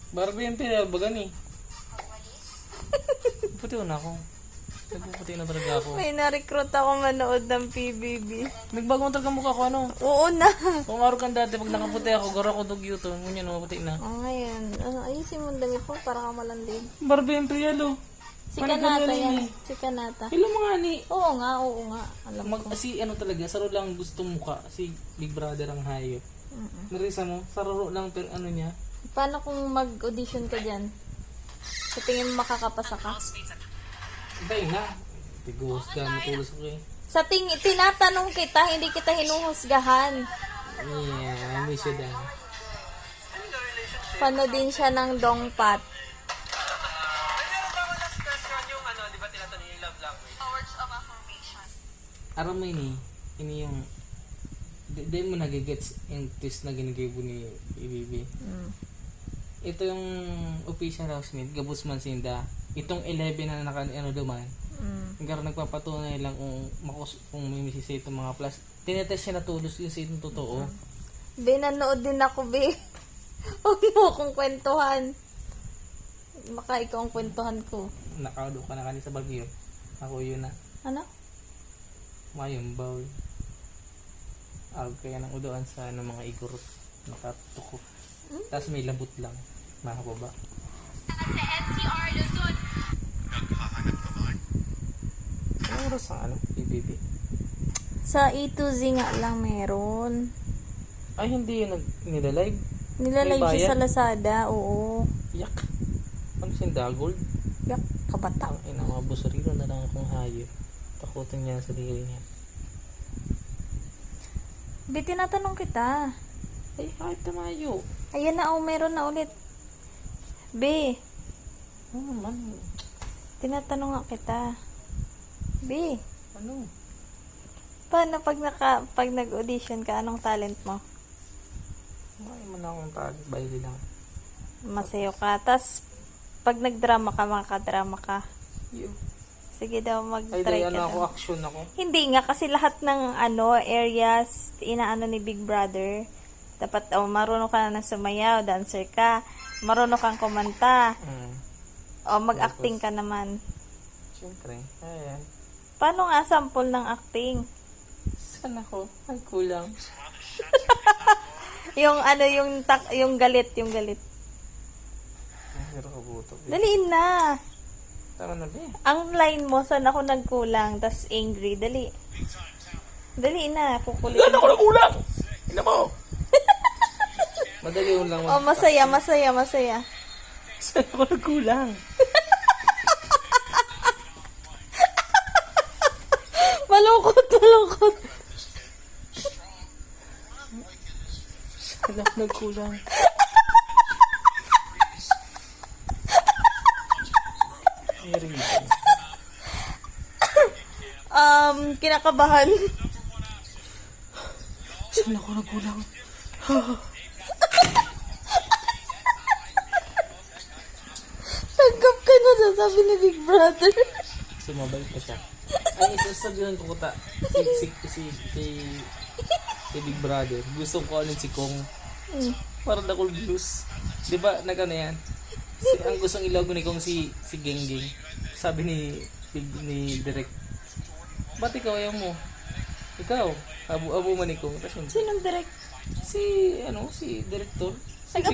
Barbie yung pinalbagan eh. Puti na ako. Nagpuputi na talaga ako. May na-recruit ako manood ng PBB. Nagbagong talaga mukha ko ano. Oo na. Kung araw kan dati, pag nakaputi ako, garo ako dog yuto. Ngunyan, maputi na. Ngayon, ayusin mo ang damit mo para ka malandig. Barbie yung Prialo. Si Kanata yan. Si Kanata. Hello mga ni. Oo nga. Alam ko. Si ano talaga, saro lang gusto mukha. Si Big Brother ang hayop. Narisa mo, saro lang pero ano niya. Paano kung mag-audition ka dyan? Sa tingin mo makakapasa ka? Ibay na. Tiguhos ka, matulos ko eh. Sa tinatanong kita, hindi kita hinuhusgahan. Yeah, I miss you dan. Pano din siya ng dongpat. Aram mo ini yung di mo nagigets yung twist na ginagawa ni PBB. Ito yung official housemate, Gabus Mansinda. Itong 11 na ano duman. Hanggang nagpapatunay lang kung may misisi itong mga plus. Tinetest siya na tulos yung sa itong totoo. Nanood din ako, be. Huwag mo akong kwentuhan. Baka ikaw ang kwentuhan ko. Nakaudo ka na kanina sa Bagyo. Ako yun na. Ano? Mayong bawl. Kaya nang udoan sa mga igurot. Nakatuko. Tapos may labot lang. Makababa. Sa NCR Luzon. Ano oras ang PBB? Sa E2Z nga lang meron. Ay, hindi yun nilalive. Nilalive May siya sa bayad? Lazada, oo. Yak. Ano sinda? Gold? Yak, kabata. Ang ina, mga busarilo na lang akong hayop. Takutin niya sa sarili niya. Be, tinatanong kita. Ay, kahit tamayo. Ayan na, meron na ulit. Be, Ano naman? tinatanong nga kita. Be, Ano? paano pag nag-audition ka, anong talent mo? Ay, man akong talent. Baili lang. Masayo ka. Tas, pag nag-drama ka, makadrama ka. Yo. Sige daw, Ay, mag-try di, ka ako, daw. action ako. Hindi nga, kasi lahat ng areas, inaano ni Big Brother. Dapat, marunong ka na ng sumayaw, dancer ka, marunong kang kumanta, mag-acting ka naman. Siyempre. Ayan. Paano nga sample ng acting? Saan ako? Ay, kulang. Yung galit. Ay, pero kabuto. Daliin na. Tama na ba? Ang line mo, saan ako nagkulang, tas angry, dali. Daliin na, kukulitin. Saan ako nagkulang? Ina mo! Madali yun lang. Oh, masaya. Saan ako nagkulang? Malungkot. Saan ako nagkulang? Kinakabahan. Saan ako nagkulang? Tanggap ka na, sasabi ni Big Brother. Sumabay pa siya. Ay, isasabihan ko ta. Si Big Brother. Gusto ko ano si Kong. Para na cool blues. Di ba, nagano yan? Ang gustong ilago ni Kong si Genggeng. Sabi ni Direk. Ba't ikaw ayaw mo? Ikaw, abo man ni Kong. Sinong direct? Si Director.